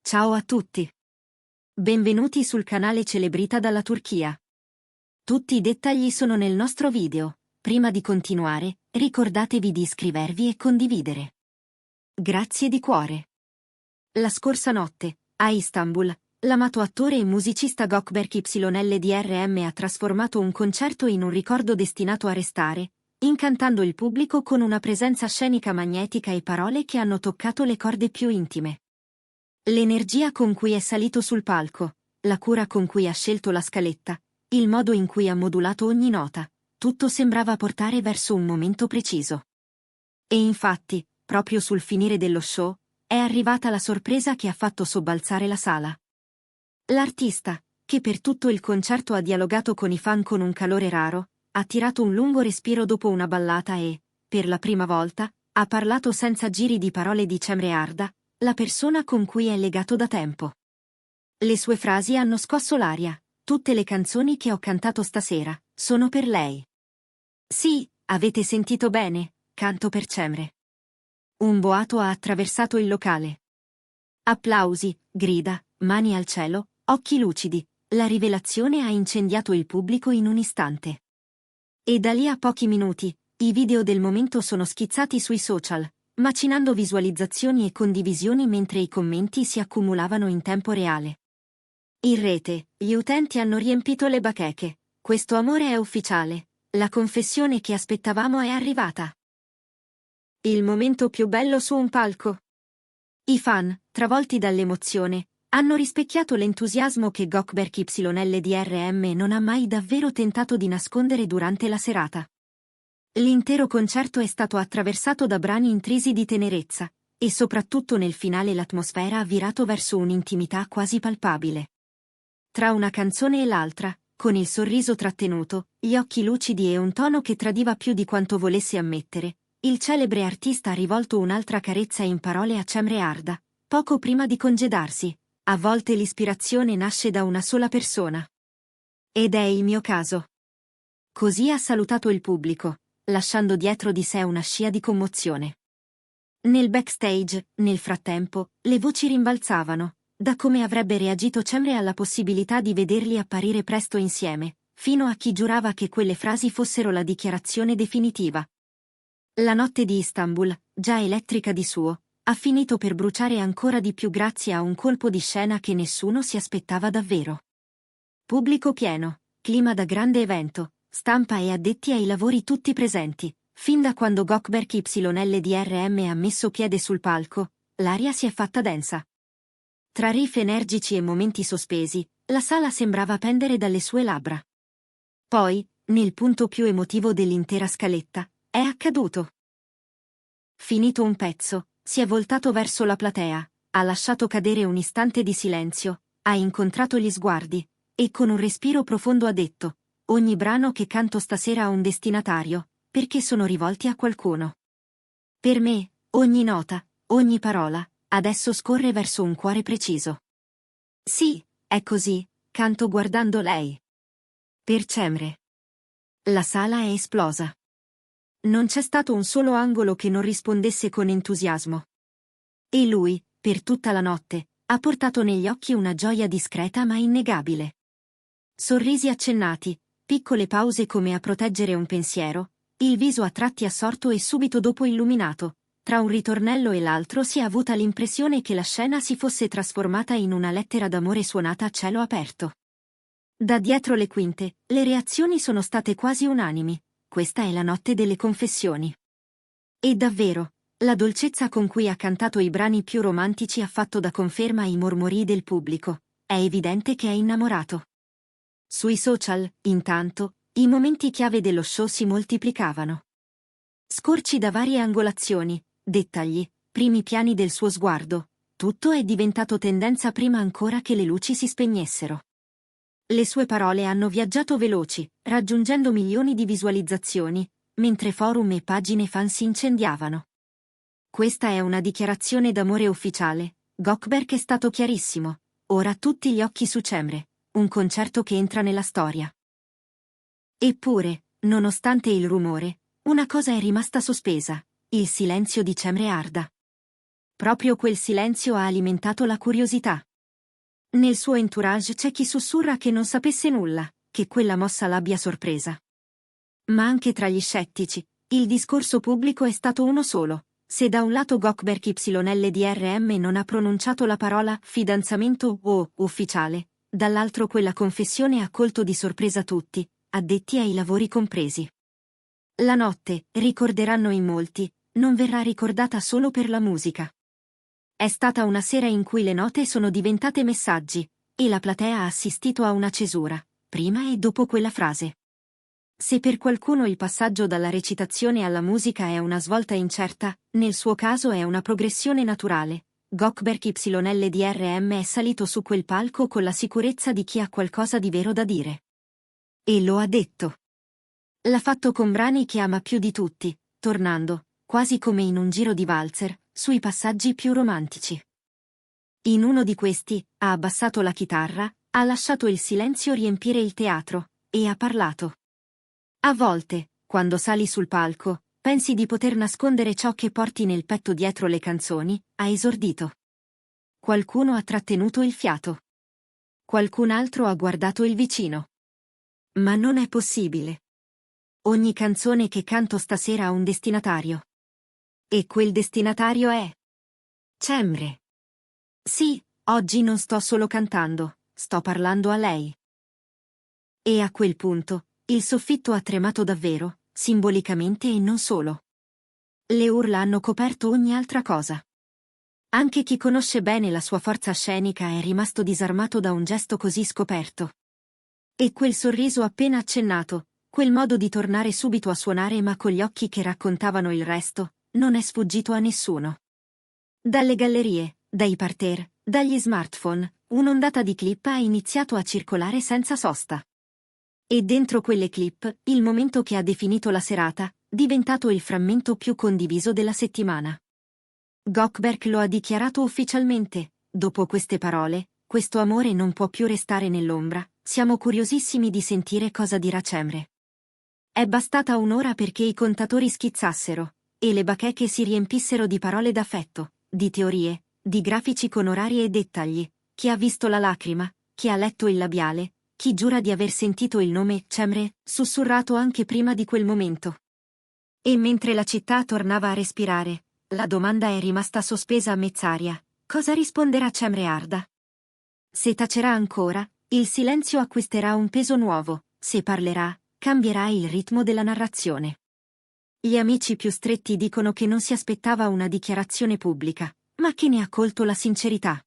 Ciao a tutti. Benvenuti sul canale Celebrita dalla Turchia. Tutti i dettagli sono nel nostro video. Prima di continuare, ricordatevi di iscrivervi e condividere. Grazie di cuore. La scorsa notte, a Istanbul, l'amato attore e musicista Gökberk YLDRM ha trasformato un concerto in un ricordo destinato a restare, incantando il pubblico con una presenza scenica magnetica e parole che hanno toccato le corde più intime. L'energia con cui è salito sul palco, la cura con cui ha scelto la scaletta, il modo in cui ha modulato ogni nota, tutto sembrava portare verso un momento preciso. E infatti, proprio sul finire dello show, è arrivata la sorpresa che ha fatto sobbalzare la sala. L'artista, che per tutto il concerto ha dialogato con i fan con un calore raro, ha tirato un lungo respiro dopo una ballata e, per la prima volta, ha parlato senza giri di parole di Cemre Arda, la persona con cui è legato da tempo. Le sue frasi hanno scosso l'aria. Tutte le canzoni che ho cantato stasera sono per lei. Sì, avete sentito bene, canto per Cemre. Un boato ha attraversato il locale. Applausi, grida, mani al cielo, occhi lucidi. La rivelazione ha incendiato il pubblico in un istante. E da lì a pochi minuti, i video del momento sono schizzati sui social, macinando visualizzazioni e condivisioni mentre i commenti si accumulavano in tempo reale. In rete, gli utenti hanno riempito le bacheche. Questo amore è ufficiale. La confessione che aspettavamo è arrivata. Il momento più bello su un palco. I fan, travolti dall'emozione, hanno rispecchiato l'entusiasmo che Gökberk YLDRM non ha mai davvero tentato di nascondere durante la serata. L'intero concerto è stato attraversato da brani intrisi di tenerezza, e soprattutto nel finale l'atmosfera ha virato verso un'intimità quasi palpabile. Tra una canzone e l'altra, con il sorriso trattenuto, gli occhi lucidi e un tono che tradiva più di quanto volesse ammettere, il celebre artista ha rivolto un'altra carezza in parole a Cemre Arda, poco prima di congedarsi. A volte l'ispirazione nasce da una sola persona. Ed è il mio caso. Così ha salutato il pubblico, lasciando dietro di sé una scia di commozione. Nel backstage, nel frattempo, le voci rimbalzavano, da come avrebbe reagito Cemre alla possibilità di vederli apparire presto insieme, fino a chi giurava che quelle frasi fossero la dichiarazione definitiva. La notte di Istanbul, già elettrica di suo, ha finito per bruciare ancora di più grazie a un colpo di scena che nessuno si aspettava davvero. Pubblico pieno, clima da grande evento, stampa e addetti ai lavori tutti presenti. Fin da quando Gökberk YLDRM ha messo piede sul palco, l'aria si è fatta densa. Tra riff energici e momenti sospesi, la sala sembrava pendere dalle sue labbra. Poi, nel punto più emotivo dell'intera scaletta, è accaduto. Finito un pezzo, si è voltato verso la platea, ha lasciato cadere un istante di silenzio, ha incontrato gli sguardi, e con un respiro profondo ha detto: ogni brano che canto stasera ha un destinatario, perché sono rivolti a qualcuno. Per me, ogni nota, ogni parola, adesso scorre verso un cuore preciso. Sì, è così, canto guardando lei. Per Cemre. La sala è esplosa. Non c'è stato un solo angolo che non rispondesse con entusiasmo. E lui, per tutta la notte, ha portato negli occhi una gioia discreta ma innegabile. Sorrisi accennati, piccole pause come a proteggere un pensiero, il viso a tratti assorto e subito dopo illuminato. Tra un ritornello e l'altro si è avuta l'impressione che la scena si fosse trasformata in una lettera d'amore suonata a cielo aperto. Da dietro le quinte, le reazioni sono state quasi unanimi. Questa è la notte delle confessioni. E davvero, la dolcezza con cui ha cantato i brani più romantici ha fatto da conferma ai mormorii del pubblico. È evidente che è innamorato. Sui social, intanto, i momenti chiave dello show si moltiplicavano. Scorci da varie angolazioni, dettagli, primi piani del suo sguardo, tutto è diventato tendenza prima ancora che le luci si spegnessero. Le sue parole hanno viaggiato veloci, raggiungendo milioni di visualizzazioni, mentre forum e pagine fan si incendiavano. Questa è una dichiarazione d'amore ufficiale. Gökberk è stato chiarissimo. Ora tutti gli occhi su Cemre, un concerto che entra nella storia. Eppure, nonostante il rumore, una cosa è rimasta sospesa: il silenzio di Cemre Arda. Proprio quel silenzio ha alimentato la curiosità. Nel suo entourage c'è chi sussurra che non sapesse nulla, che quella mossa l'abbia sorpresa. Ma anche tra gli scettici, il discorso pubblico è stato uno solo. Se da un lato Gökberk YLDRM non ha pronunciato la parola fidanzamento o ufficiale, dall'altro quella confessione ha colto di sorpresa tutti, addetti ai lavori compresi. La notte, ricorderanno in molti, non verrà ricordata solo per la musica. È stata una sera in cui le note sono diventate messaggi, e la platea ha assistito a una cesura, prima e dopo quella frase. Se per qualcuno il passaggio dalla recitazione alla musica è una svolta incerta, nel suo caso è una progressione naturale. Gökberk YLDRM è salito su quel palco con la sicurezza di chi ha qualcosa di vero da dire. E lo ha detto. L'ha fatto con brani che ama più di tutti, tornando, quasi come in un giro di valzer, sui passaggi più romantici. In uno di questi, ha abbassato la chitarra, ha lasciato il silenzio riempire il teatro, e ha parlato. A volte, quando sali sul palco, pensi di poter nascondere ciò che porti nel petto dietro le canzoni, ha esordito. Qualcuno ha trattenuto il fiato. Qualcun altro ha guardato il vicino. Ma non è possibile. Ogni canzone che canto stasera ha un destinatario. E quel destinatario è Cemre. Sì, oggi non sto solo cantando, sto parlando a lei. E a quel punto, il soffitto ha tremato davvero, simbolicamente e non solo. Le urla hanno coperto ogni altra cosa. Anche chi conosce bene la sua forza scenica è rimasto disarmato da un gesto così scoperto. E quel sorriso appena accennato, quel modo di tornare subito a suonare ma con gli occhi che raccontavano il resto, non è sfuggito a nessuno. Dalle gallerie, dai parterre, dagli smartphone, un'ondata di clip ha iniziato a circolare senza sosta. E dentro quelle clip, il momento che ha definito la serata, diventato il frammento più condiviso della settimana. Gökberk lo ha dichiarato ufficialmente: dopo queste parole, questo amore non può più restare nell'ombra, siamo curiosissimi di sentire cosa dirà Cemre. È bastata un'ora perché i contatori schizzassero, e le bacheche si riempissero di parole d'affetto, di teorie, di grafici con orari e dettagli, chi ha visto la lacrima, chi ha letto il labiale, chi giura di aver sentito il nome Cemre, sussurrato anche prima di quel momento. E mentre la città tornava a respirare, la domanda è rimasta sospesa a mezz'aria: cosa risponderà Cemre Arda? Se tacerà ancora, il silenzio acquisterà un peso nuovo, se parlerà, cambierà il ritmo della narrazione. Gli amici più stretti dicono che non si aspettava una dichiarazione pubblica, ma che ne ha colto la sincerità.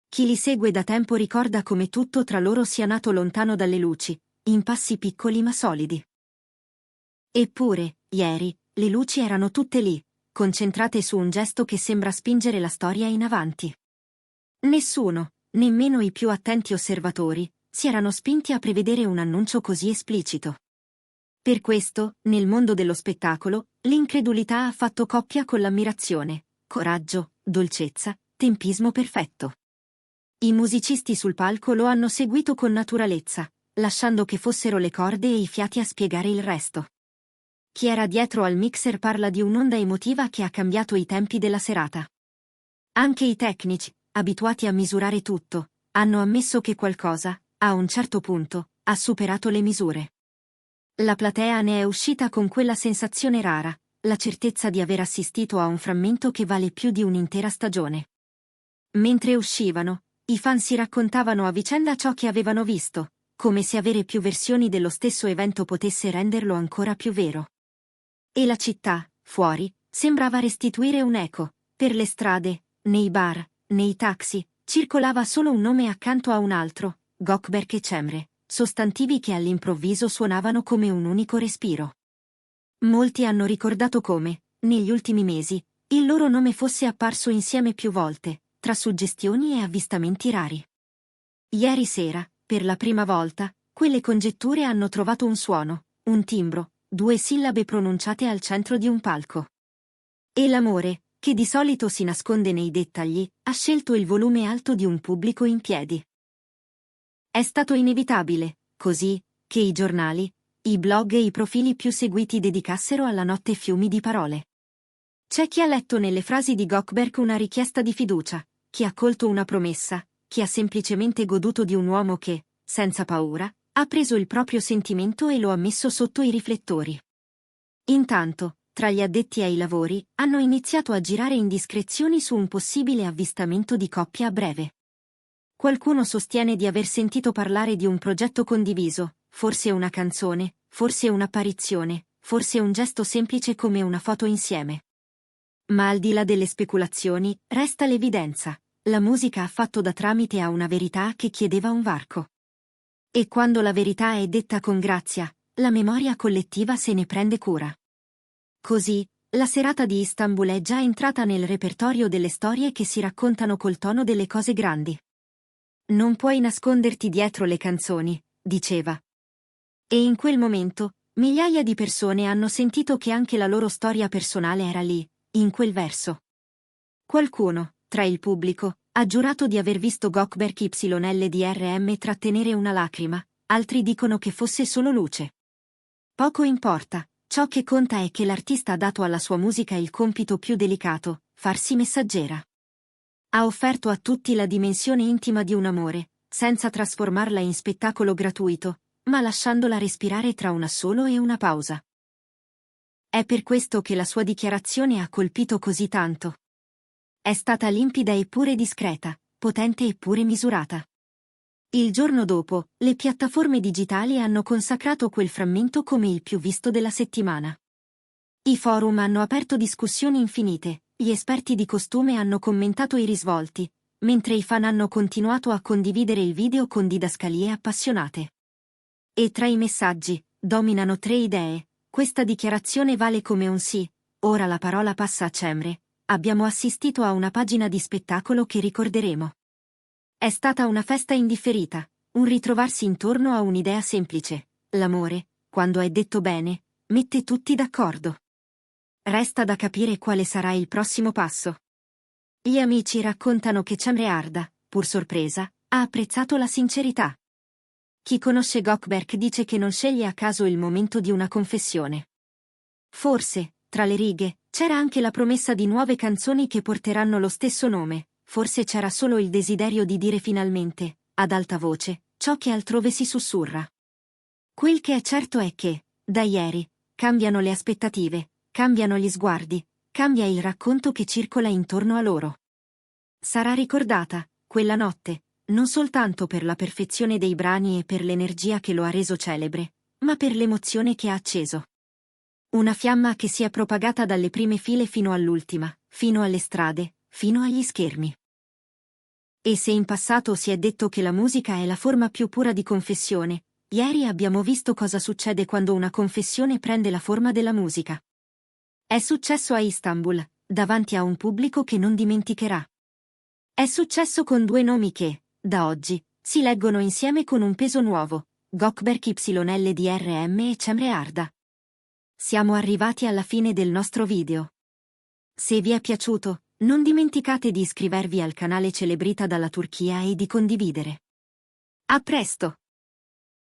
Chi li segue da tempo ricorda come tutto tra loro sia nato lontano dalle luci, in passi piccoli ma solidi. Eppure, ieri, le luci erano tutte lì, concentrate su un gesto che sembra spingere la storia in avanti. Nessuno, nemmeno i più attenti osservatori, si erano spinti a prevedere un annuncio così esplicito. Per questo, nel mondo dello spettacolo, l'incredulità ha fatto coppia con l'ammirazione: coraggio, dolcezza, tempismo perfetto. I musicisti sul palco lo hanno seguito con naturalezza, lasciando che fossero le corde e i fiati a spiegare il resto. Chi era dietro al mixer parla di un'onda emotiva che ha cambiato i tempi della serata. Anche i tecnici, abituati a misurare tutto, hanno ammesso che qualcosa, a un certo punto, ha superato le misure. La platea ne è uscita con quella sensazione rara, la certezza di aver assistito a un frammento che vale più di un'intera stagione. Mentre uscivano, i fan si raccontavano a vicenda ciò che avevano visto, come se avere più versioni dello stesso evento potesse renderlo ancora più vero. E la città, fuori, sembrava restituire un eco. Per le strade, nei bar, nei taxi, circolava solo un nome accanto a un altro: Gökberk e Cemre, sostantivi che all'improvviso suonavano come un unico respiro. Molti hanno ricordato come, negli ultimi mesi, il loro nome fosse apparso insieme più volte, tra suggestioni e avvistamenti rari. Ieri sera, per la prima volta, quelle congetture hanno trovato un suono, un timbro, due sillabe pronunciate al centro di un palco. E l'amore, che di solito si nasconde nei dettagli, ha scelto il volume alto di un pubblico in piedi. È stato inevitabile, così, che i giornali, i blog e i profili più seguiti dedicassero alla notte fiumi di parole. C'è chi ha letto nelle frasi di Gökberk una richiesta di fiducia, chi ha colto una promessa, chi ha semplicemente goduto di un uomo che, senza paura, ha preso il proprio sentimento e lo ha messo sotto i riflettori. Intanto, tra gli addetti ai lavori, hanno iniziato a girare indiscrezioni su un possibile avvistamento di coppia a breve. Qualcuno sostiene di aver sentito parlare di un progetto condiviso, forse una canzone, forse un'apparizione, forse un gesto semplice come una foto insieme. Ma al di là delle speculazioni, resta l'evidenza: la musica ha fatto da tramite a una verità che chiedeva un varco. E quando la verità è detta con grazia, la memoria collettiva se ne prende cura. Così, la serata di Istanbul è già entrata nel repertorio delle storie che si raccontano col tono delle cose grandi. Non puoi nasconderti dietro le canzoni, diceva. E in quel momento, migliaia di persone hanno sentito che anche la loro storia personale era lì, in quel verso. Qualcuno, tra il pubblico, ha giurato di aver visto Gökberk YLDRM trattenere una lacrima, altri dicono che fosse solo luce. Poco importa, ciò che conta è che l'artista ha dato alla sua musica il compito più delicato: farsi messaggera. Ha offerto a tutti la dimensione intima di un amore, senza trasformarla in spettacolo gratuito, ma lasciandola respirare tra un assolo e una pausa. È per questo che la sua dichiarazione ha colpito così tanto. È stata limpida eppure discreta, potente eppure misurata. Il giorno dopo, le piattaforme digitali hanno consacrato quel frammento come il più visto della settimana. I forum hanno aperto discussioni infinite, gli esperti di costume hanno commentato i risvolti, mentre i fan hanno continuato a condividere il video con didascalie appassionate. E tra i messaggi, dominano 3 idee: questa dichiarazione vale come un sì, ora la parola passa a Cemre, abbiamo assistito a una pagina di spettacolo che ricorderemo. È stata una festa indifferita, un ritrovarsi intorno a un'idea semplice: l'amore, quando è detto bene, mette tutti d'accordo. Resta da capire quale sarà il prossimo passo. Gli amici raccontano che Cemre Arda, pur sorpresa, ha apprezzato la sincerità. Chi conosce Gökberk dice che non sceglie a caso il momento di una confessione. Forse, tra le righe, c'era anche la promessa di nuove canzoni che porteranno lo stesso nome, forse c'era solo il desiderio di dire finalmente, ad alta voce, ciò che altrove si sussurra. Quel che è certo è che, da ieri, cambiano le aspettative, cambiano gli sguardi, cambia il racconto che circola intorno a loro. Sarà ricordata, quella notte, non soltanto per la perfezione dei brani e per l'energia che lo ha reso celebre, ma per l'emozione che ha acceso. Una fiamma che si è propagata dalle prime file fino all'ultima, fino alle strade, fino agli schermi. E se in passato si è detto che la musica è la forma più pura di confessione, ieri abbiamo visto cosa succede quando una confessione prende la forma della musica. È successo a Istanbul, davanti a un pubblico che non dimenticherà. È successo con 2 nomi che, da oggi, si leggono insieme con un peso nuovo: Gökberk YLDRM e Cemre Arda. Siamo arrivati alla fine del nostro video. Se vi è piaciuto, non dimenticate di iscrivervi al canale Celebrita dalla Turchia e di condividere. A presto!